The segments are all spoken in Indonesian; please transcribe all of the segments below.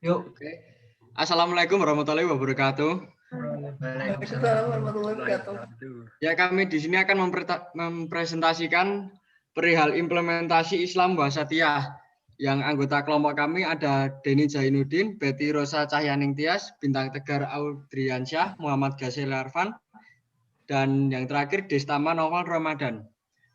Yuk. Oke. Assalamualaikum warahmatullahi wabarakatuh. Waalaikumsalam warahmatullahi wabarakatuh. Ya, kami di sini akan mempresentasikan perihal implementasi Islam Wasatiyah. Yang anggota kelompok kami ada Denny Zainuddin, Betty Rosa Cahyaning Tias, Bintang Tegar Audriansyah, Muhammad Ghazali Arfan, dan yang terakhir Destama Novel Ramadan.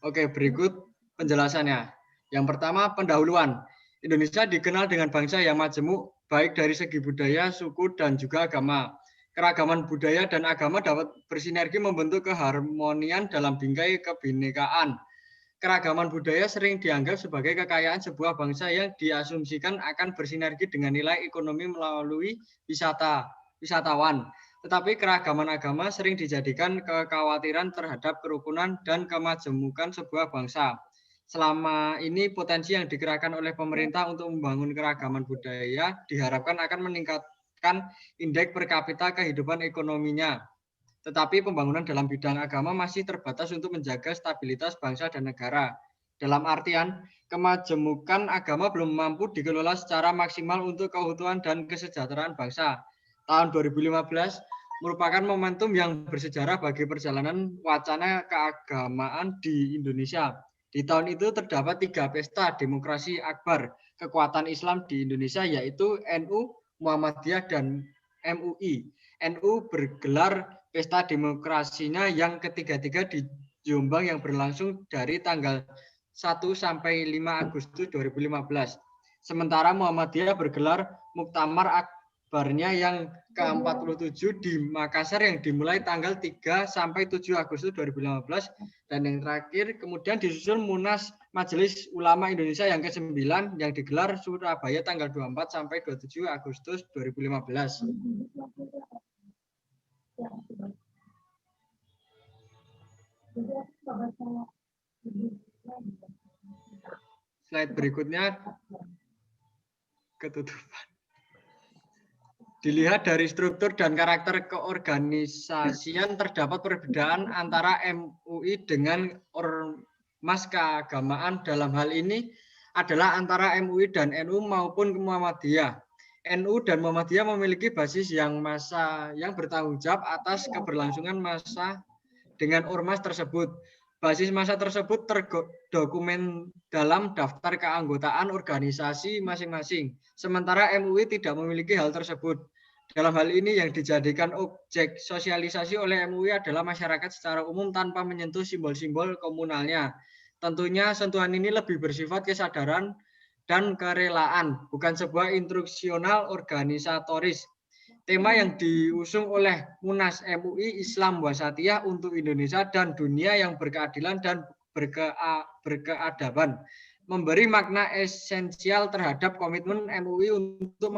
Oke, berikut penjelasannya. Yang pertama, pendahuluan. Indonesia dikenal dengan bangsa yang majemuk, baik dari segi budaya, suku, dan juga agama. Keragaman budaya dan agama dapat bersinergi membentuk keharmonian dalam bingkai kebinekaan. Keragaman budaya sering dianggap sebagai kekayaan sebuah bangsa yang diasumsikan akan bersinergi dengan nilai ekonomi melalui wisatawan. Tetapi keragaman agama sering dijadikan kekhawatiran terhadap kerukunan dan kemajemukan sebuah bangsa. Selama ini potensi yang dikerahkan oleh pemerintah untuk membangun keragaman budaya diharapkan akan meningkatkan indeks per kapita kehidupan ekonominya. Tetapi pembangunan dalam bidang agama masih terbatas untuk menjaga stabilitas bangsa dan negara. Dalam artian, kemajemukan agama belum mampu dikelola secara maksimal untuk keutuhan dan kesejahteraan bangsa. Tahun 2015 merupakan momentum yang bersejarah bagi perjalanan wacana keagamaan di Indonesia. Di tahun itu terdapat 3 pesta demokrasi akbar kekuatan Islam di Indonesia, yaitu NU, Muhammadiyah, dan MUI. NU bergelar pesta demokrasinya yang ketiga-tiga di Jombang yang berlangsung dari tanggal 1 sampai 5 Agustus 2015. Sementara Muhammadiyah bergelar Muktamar Akbarnya yang ke-47 di Makassar yang dimulai tanggal 3 sampai 7 Agustus 2015. Dan yang terakhir kemudian disusul Munas Majelis Ulama Indonesia yang ke-9 yang digelar Surabaya tanggal 24 sampai 27 Agustus 2015. Slide berikutnya ketutupan. Dilihat dari struktur dan karakter keorganisasian terdapat perbedaan antara MUI dengan ormas keagamaan. Dalam hal ini adalah antara MUI dan NU maupun Muhammadiyah. NU dan Muhammadiyah memiliki basis yang bertanggung jawab atas keberlangsungan masa dengan ormas tersebut. Basis masa tersebut terdokumen dalam daftar keanggotaan organisasi masing-masing. Sementara MUI tidak memiliki hal tersebut. Dalam hal ini yang dijadikan objek sosialisasi oleh MUI adalah masyarakat secara umum tanpa menyentuh simbol-simbol komunalnya. Tentunya sentuhan ini lebih bersifat kesadaran dan kerelaan, bukan sebuah instruksional organisatoris. Tema yang diusung oleh Munas MUI Islam Wasatiyah untuk Indonesia dan dunia yang berkeadilan dan berkeadaban, memberi makna esensial terhadap komitmen MUI untuk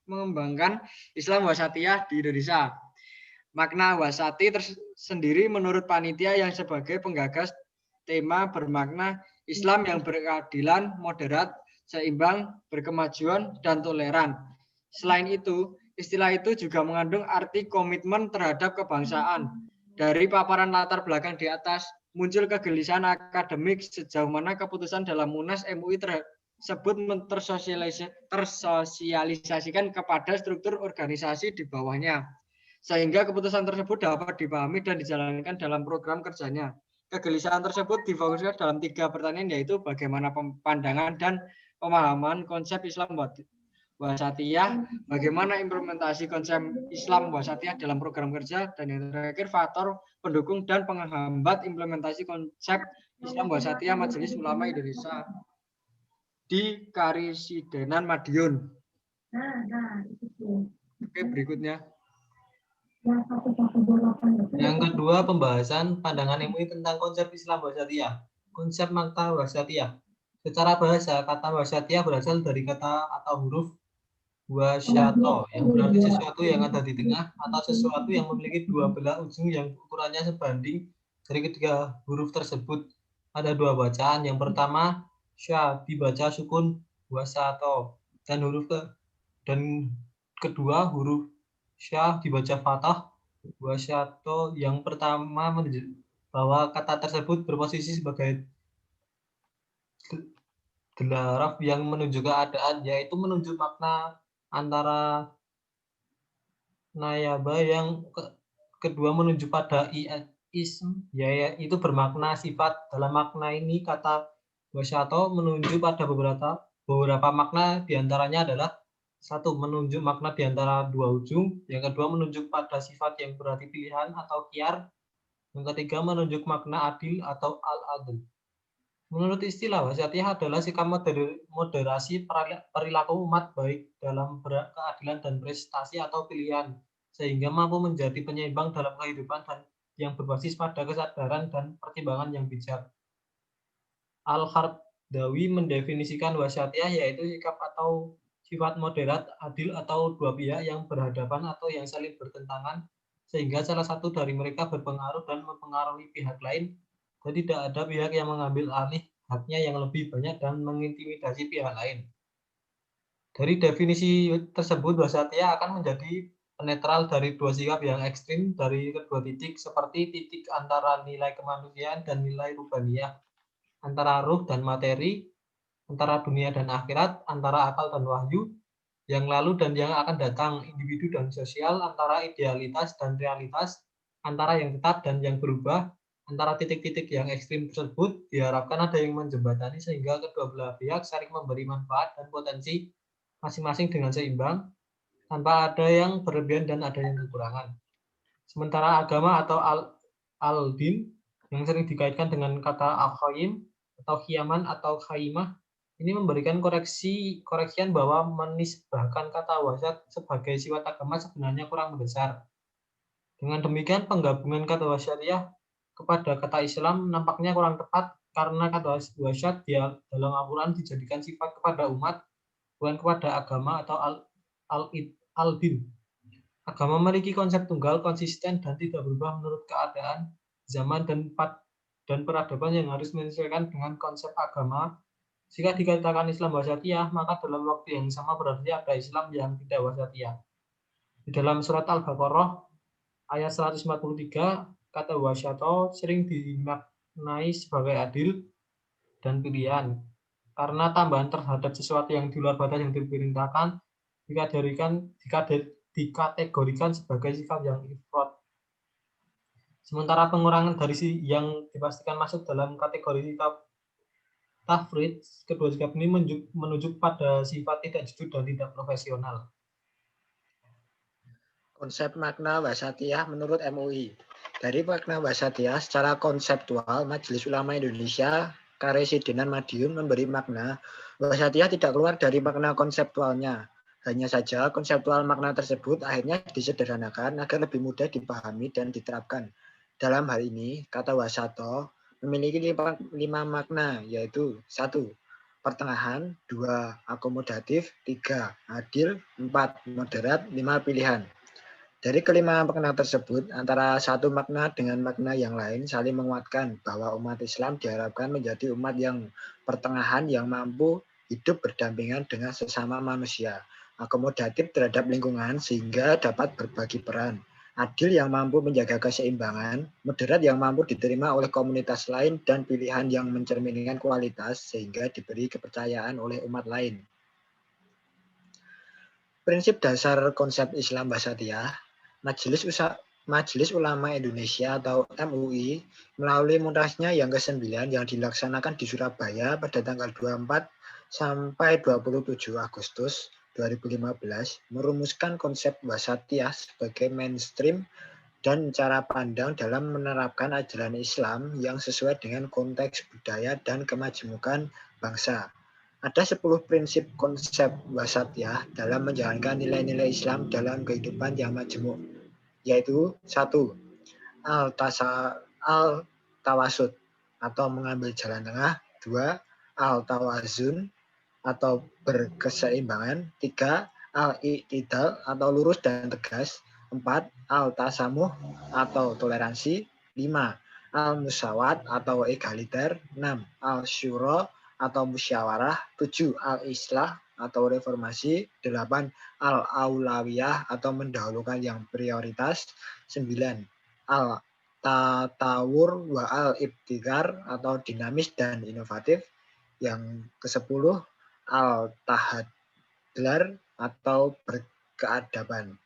mengembangkan Islam Wasatiyah di Indonesia. Makna wasati tersendiri menurut panitia yang sebagai penggagas tema bermakna Islam yang berkeadilan, moderat, seimbang, berkemajuan, dan toleran. Selain itu, istilah itu juga mengandung arti komitmen terhadap kebangsaan. Dari paparan latar belakang di atas, muncul kegelisahan akademik sejauh mana keputusan dalam Munas MUI tersebut tersosialisasikan kepada struktur organisasi di bawahnya. Sehingga keputusan tersebut dapat dipahami dan dijalankan dalam program kerjanya. Kegelisahan tersebut difokuskan dalam 3 pertanyaan, yaitu bagaimana pandangan dan pemahaman konsep Islam Wasatiyah, bagaimana implementasi konsep Islam Wasatiyah dalam program kerja, dan yang terakhir faktor pendukung dan penghambat implementasi konsep Islam Wasatiyah Majelis Ulama Indonesia di Karisidenan Madiun. Oke, berikutnya. Yang kedua, pembahasan pandangan MUI tentang konsep Islam Wasatiyah. Konsep makna Wasatiyah. Secara bahasa, kata Wasatiyah berasal dari kata atau huruf wasyato, yang berarti sesuatu yang ada di tengah atau sesuatu yang memiliki dua belah ujung yang ukurannya sebanding. Dari ketiga huruf tersebut ada 2 bacaan. Yang pertama, sya dibaca sukun wasato, dan kedua huruf sya dibaca fathah wasyato. Yang pertama menunjukkan bahwa kata tersebut berposisi sebagai Gelaraf yang menunjuk keadaan, yaitu menunjuk makna antara nayaba yang kedua menunjuk pada ism, yaitu bermakna sifat. Dalam makna ini kata wasyato menunjuk pada beberapa makna, diantaranya adalah satu, menunjuk makna di antara dua ujung, yang kedua menunjuk pada sifat yang berarti pilihan atau khiyar, yang ketiga menunjuk makna adil atau al-adl. Menurut istilah wasatiyah adalah sikap moderasi perilaku umat baik dalam keadilan dan prestasi atau pilihan, sehingga mampu menjadi penyeimbang dalam kehidupan dan yang berbasis pada kesadaran dan pertimbangan yang bijak. Al-Khardawi mendefinisikan wasatiyah yaitu sikap atau sifat moderat, adil atau dua pihak yang berhadapan atau yang saling bertentangan, sehingga salah satu dari mereka berpengaruh dan mempengaruhi pihak lain, dan tidak ada pihak yang mengambil alih haknya yang lebih banyak dan mengintimidasi pihak lain. Dari definisi tersebut, wasatiyah akan menjadi netral dari dua sikap yang ekstrim dari kedua titik, seperti titik antara nilai kemanusiaan dan nilai rubaniyah, antara ruh dan materi, antara dunia dan akhirat, antara akal dan wahyu, yang lalu dan yang akan datang, individu dan sosial, antara idealitas dan realitas, antara yang tetap dan yang berubah. Antara titik-titik yang ekstrim tersebut diharapkan ada yang menjembatani sehingga kedua belah pihak saling memberi manfaat dan potensi masing-masing dengan seimbang, tanpa ada yang berlebihan dan ada yang kekurangan. Sementara agama atau al-din yang sering dikaitkan dengan kata al-khayyim atau khiyaman atau khaimah, ini memberikan koreksian bahwa menisbahkan kata wasat sebagai sifat agama sebenarnya kurang mendesak. Dengan demikian, penggabungan kata wasyatiyah kepada kata Islam nampaknya kurang tepat karena kata wasyat dalam Al-Quran dijadikan sifat kepada umat, bukan kepada agama atau al-din. Agama memiliki konsep tunggal, konsisten, dan tidak berubah menurut keadaan, zaman, dan peradaban yang harus menyesuaikan dengan konsep agama. Jika dikatakan Islam wasatiyah, maka dalam waktu yang sama berarti ada Islam yang tidak wasatiyah. Di dalam surat Al-Baqarah ayat 143, kata wasyato sering dimaknai sebagai adil dan pilihan, karena tambahan terhadap sesuatu yang di luar batas yang diperintahkan dikategorikan sebagai sifat yang ifrat. Sementara pengurangan dari yang dipastikan masuk dalam kategori tafrid, kedua sikap ini menunjuk pada sifat tidak jujur dan tidak profesional. Konsep makna wasatiyah menurut MUI. Dari makna wasatiyah secara konseptual, Majelis Ulama Indonesia Karesidenan Madiun memberi makna wasatiyah tidak keluar dari makna konseptualnya. Hanya saja konseptual makna tersebut akhirnya disederhanakan agar lebih mudah dipahami dan diterapkan. Dalam hal ini, kata wasato memiliki 5 makna, yaitu 1. Pertengahan, 2. Akomodatif, 3. Adil, 4. Moderat, 5. Pilihan. Dari kelima makna tersebut, antara satu makna dengan makna yang lain saling menguatkan bahwa umat Islam diharapkan menjadi umat yang pertengahan yang mampu hidup berdampingan dengan sesama manusia, akomodatif terhadap lingkungan sehingga dapat berbagi peran, adil yang mampu menjaga keseimbangan, moderat yang mampu diterima oleh komunitas lain, dan pilihan yang mencerminkan kualitas sehingga diberi kepercayaan oleh umat lain. Prinsip dasar konsep Islam wasatiyah, Majelis Ulama Indonesia atau MUI melalui munasnya yang ke-9 yang dilaksanakan di Surabaya pada tanggal 24 sampai 27 Agustus 2015 merumuskan konsep wasatiyah sebagai mainstream dan cara pandang dalam menerapkan ajaran Islam yang sesuai dengan konteks budaya dan kemajemukan bangsa. Ada 10 prinsip konsep wasatiyah dalam menjalankan nilai-nilai Islam dalam kehidupan yang majemuk, yaitu 1. Al-tawasud atau mengambil jalan tengah, 2. Al-tawazun atau berkeseimbangan, 3. Al-i'tidal atau lurus dan tegas, 4. Al-tasamuh atau toleransi, 5. Al-musawat atau egaliter, 6. Al-syura atau musyawarah, 7. Al-islah atau reformasi, 8. Al-aulawiyah atau mendahulukan yang prioritas, 9. Al-tatawur wa al-ibtikar atau dinamis dan inovatif, Yang ke-10 al-tahadlar atau berkeadaban.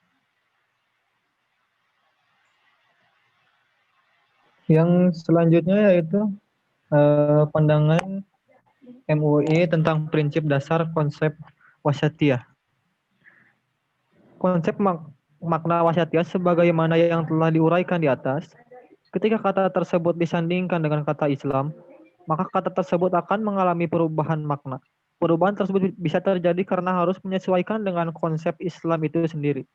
Yang selanjutnya yaitu pandangan MUI tentang prinsip dasar konsep wasatiyah. Konsep makna wasatiyah sebagaimana yang telah diuraikan di atas. Ketika kata tersebut disandingkan dengan kata Islam, maka kata tersebut akan mengalami perubahan makna. Perubahan tersebut bisa terjadi karena harus menyesuaikan dengan konsep Islam itu sendiri.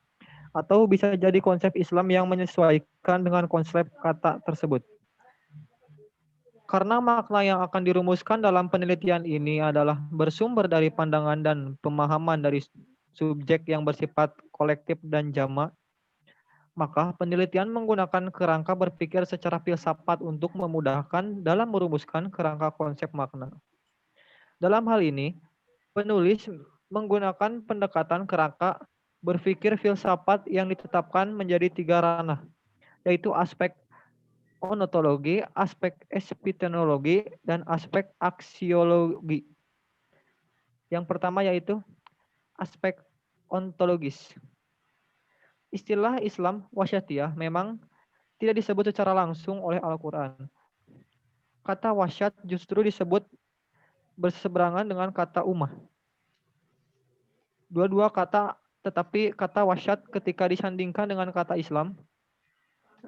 Atau bisa jadi konsep Islam yang menyesuaikan dengan konsep kata tersebut. Karena makna yang akan dirumuskan dalam penelitian ini adalah bersumber dari pandangan dan pemahaman dari subjek yang bersifat kolektif dan jamak, maka penelitian menggunakan kerangka berpikir secara filsafat untuk memudahkan dalam merumuskan kerangka konsep makna. Dalam hal ini, penulis menggunakan pendekatan kerangka berpikir filsafat yang ditetapkan menjadi 3 ranah, yaitu aspek ontologi, aspek epistemologi, dan aspek aksiologi. Yang pertama yaitu aspek ontologis. Istilah Islam wasyatiyah memang tidak disebut secara langsung oleh Al-Quran. Kata wasyat justru disebut berseberangan dengan kata ummah. Dua-dua kata, tetapi kata wasyat ketika disandingkan dengan kata Islam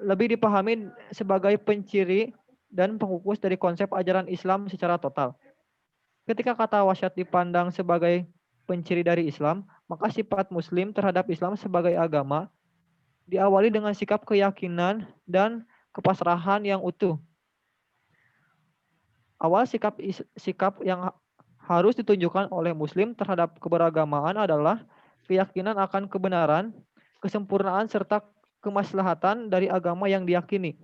lebih dipahami sebagai penciri dan pengukus dari konsep ajaran Islam secara total. Ketika kata wasyat dipandang sebagai penciri dari Islam, maka sifat Muslim terhadap Islam sebagai agama diawali dengan sikap keyakinan dan kepasrahan yang utuh. Awal sikap yang harus ditunjukkan oleh Muslim terhadap keberagamaan adalah keyakinan akan kebenaran, kesempurnaan, serta kemaslahatan dari agama yang diyakini.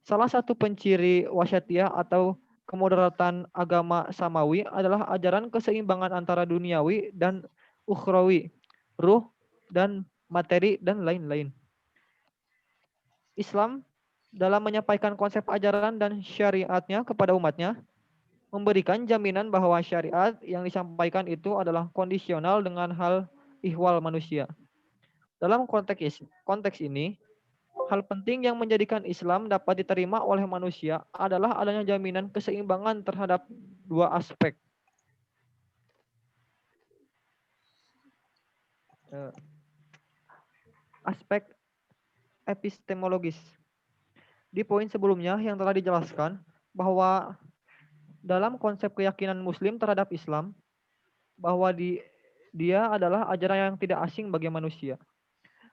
Salah satu penciri wasyatiyah atau kemoderatan agama samawi adalah ajaran keseimbangan antara duniawi dan ukhrawi, ruh dan materi, dan lain-lain. Islam dalam menyampaikan konsep ajaran dan syariatnya kepada umatnya, memberikan jaminan bahwa syariat yang disampaikan itu adalah kondisional dengan hal ihwal manusia. Dalam konteks ini, hal penting yang menjadikan Islam dapat diterima oleh manusia adalah adanya jaminan keseimbangan terhadap 2 aspek. Aspek epistemologis. Di poin sebelumnya yang telah dijelaskan bahwa dalam konsep keyakinan Muslim terhadap Islam, bahwa dia adalah ajaran yang tidak asing bagi manusia.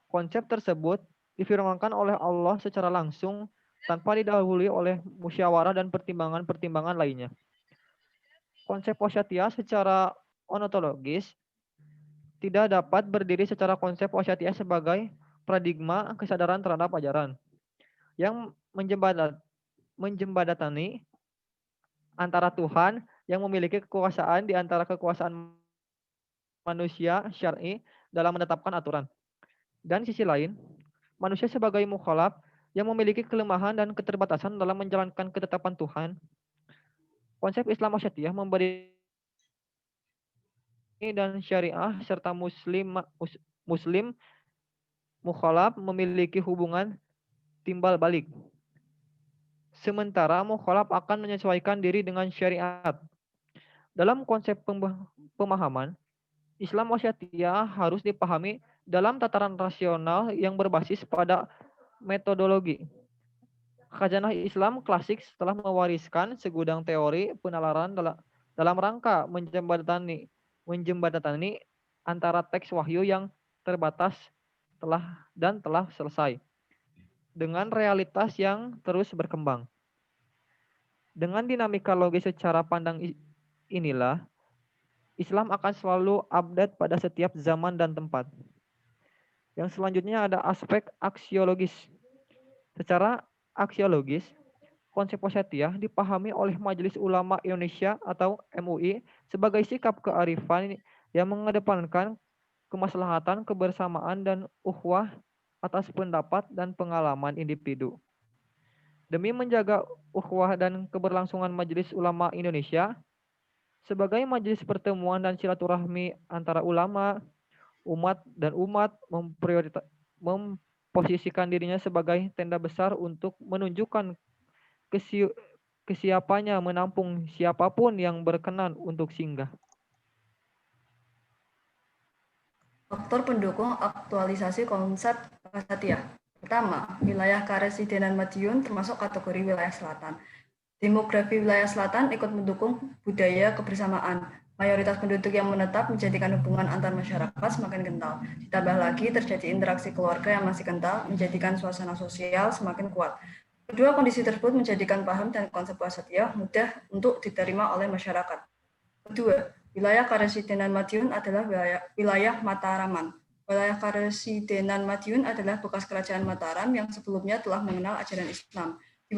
Konsep tersebut difirmankan oleh Allah secara langsung tanpa didahului oleh musyawarah dan pertimbangan-pertimbangan lainnya. Konsep wasyatiyah secara ontologis tidak dapat berdiri secara konsep wasyatiyah sebagai paradigma kesadaran terhadap ajaran yang menjembatani antara Tuhan yang memiliki kekuasaan di antara kekuasaan manusia syar'i dalam menetapkan aturan. Dan sisi lain, manusia sebagai mukhalaf yang memiliki kelemahan dan keterbatasan dalam menjalankan ketetapan Tuhan. Konsep Islam wasyatiyah memberi dan syariah serta muslim mukhalaf memiliki hubungan timbal balik. Sementara mukhalaf akan menyesuaikan diri dengan syariat. Dalam konsep pemahaman, Islam wasyatiyah harus dipahami dalam tataran rasional yang berbasis pada metodologi. Khazanah Islam klasik telah mewariskan segudang teori penalaran dalam rangka menjembatani antara teks wahyu yang terbatas telah selesai dengan realitas yang terus berkembang. Dengan dinamika logis secara pandang inilah, Islam akan selalu update pada setiap zaman dan tempat. Yang selanjutnya ada aspek aksiologis. Secara aksiologis, konsep wasyatiyah dipahami oleh Majelis Ulama Indonesia atau MUI sebagai sikap kearifan yang mengedepankan kemaslahatan, kebersamaan, dan ukhuwah atas pendapat dan pengalaman individu. Demi menjaga ukhuwah dan keberlangsungan Majelis Ulama Indonesia, sebagai majelis pertemuan dan silaturahmi antara ulama, umat dan umat memposisikan dirinya sebagai tenda besar untuk menunjukkan kesiapannya menampung siapapun yang berkenan untuk singgah. Faktor pendukung aktualisasi konsep Wasatiyah. Pertama, wilayah Karesidenan Madiun termasuk kategori wilayah selatan. Demografi wilayah selatan ikut mendukung budaya kebersamaan. Mayoritas penduduk yang menetap menjadikan hubungan antar masyarakat semakin kental. Ditambah lagi terjadi interaksi keluarga yang masih kental, menjadikan suasana sosial semakin kuat. Kedua kondisi tersebut menjadikan paham dan konsep Wasatiyah mudah untuk diterima oleh masyarakat. Kedua, wilayah Karesidenan Madiun adalah wilayah Mataraman. Wilayah Karesidenan Madiun adalah bekas kerajaan Mataram yang sebelumnya telah mengenal ajaran Islam. Di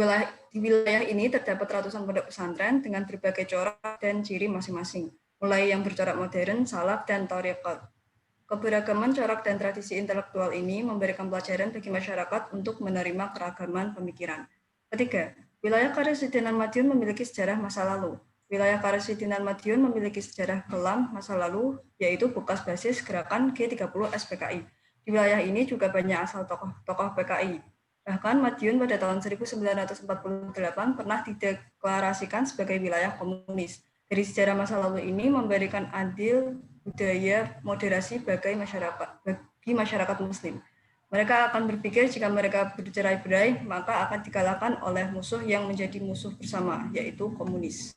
wilayah ini terdapat ratusan pondok pesantren dengan berbagai corak dan ciri masing-masing, mulai yang bercorak modern, salaf, dan thariqat. Keberagaman corak dan tradisi intelektual ini memberikan pelajaran bagi masyarakat untuk menerima keragaman pemikiran. Ketiga, wilayah Karesidenan Madiun memiliki sejarah masa lalu. Wilayah Karesidenan Madiun memiliki sejarah kelam masa lalu, yaitu bekas basis gerakan G30 SPKI. Di wilayah ini juga banyak asal tokoh-tokoh PKI. Bahkan Madiun pada tahun 1948 pernah dideklarasikan sebagai wilayah komunis. Dari sejarah masa lalu ini memberikan andil budaya moderasi bagi masyarakat Muslim. Mereka akan berpikir jika mereka bercerai-berai, maka akan dikalahkan oleh musuh yang menjadi musuh bersama, yaitu komunis.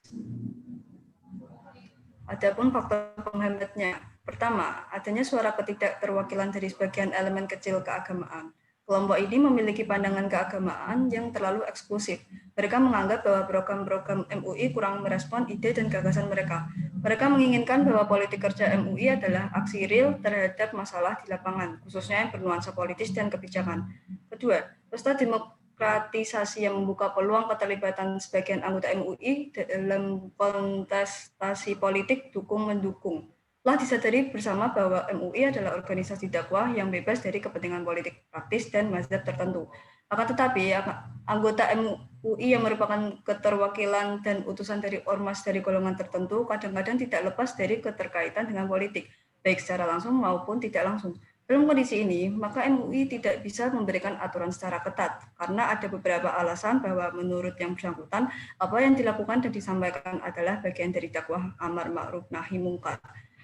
Adapun faktor penghambatnya. Pertama, adanya suara ketidakterwakilan dari sebagian elemen kecil keagamaan. Kelompok ini memiliki pandangan keagamaan yang terlalu eksklusif. Mereka menganggap bahwa program-program MUI kurang merespon ide dan gagasan mereka. Mereka menginginkan bahwa politik kerja MUI adalah aksi real terhadap masalah di lapangan, khususnya yang bernuansa politis dan kebijakan. Kedua, pesta demokratisasi yang membuka peluang keterlibatan sebagian anggota MUI dalam kontestasi politik dukung-mendukung. Telah disadari bersama bahwa MUI adalah organisasi dakwah yang bebas dari kepentingan politik praktis dan mazhab tertentu. Akan tetapi, anggota MUI yang merupakan keterwakilan dan utusan dari ormas dari golongan tertentu kadang-kadang tidak lepas dari keterkaitan dengan politik, baik secara langsung maupun tidak langsung. Dalam kondisi ini, maka MUI tidak bisa memberikan aturan secara ketat, karena ada beberapa alasan bahwa menurut yang bersangkutan, apa yang dilakukan dan disampaikan adalah bagian dari dakwah amar ma'ruf nahi mungkar.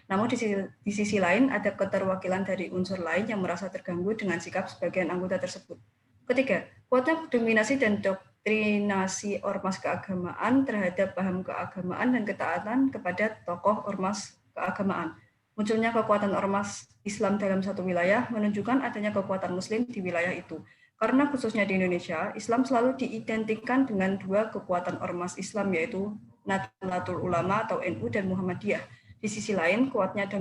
Namun di sisi lain ada keterwakilan dari unsur lain yang merasa terganggu dengan sikap sebagian anggota tersebut. Ketiga, kuatnya dominasi dan doktrinasi ormas keagamaan terhadap paham keagamaan dan ketaatan kepada tokoh ormas keagamaan. Munculnya kekuatan ormas Islam dalam satu wilayah menunjukkan adanya kekuatan Muslim di wilayah itu. Karena khususnya di Indonesia, Islam selalu diidentikan dengan dua kekuatan ormas Islam, yaitu Nahdlatul Ulama atau NU dan Muhammadiyah. Di sisi lain, kuatnya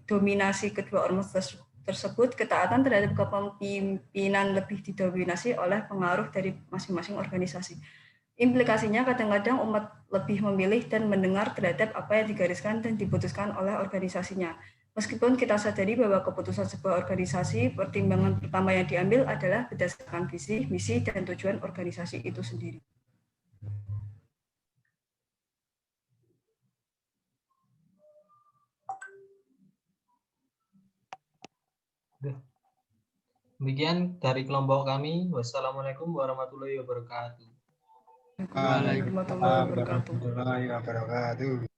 dominasi kedua ormas tersebut, ketaatan terhadap kepemimpinan lebih didominasi oleh pengaruh dari masing-masing organisasi. Implikasinya kadang-kadang umat lebih memilih dan mendengar terhadap apa yang digariskan dan diputuskan oleh organisasinya. Meskipun kita sadari bahwa keputusan sebuah organisasi, pertimbangan pertama yang diambil adalah berdasarkan visi, misi, dan tujuan organisasi itu sendiri. Demikian dari kelompok kami. Wassalamualaikum warahmatullahi wabarakatuh. Waalaikumsalam warahmatullahi wabarakatuh.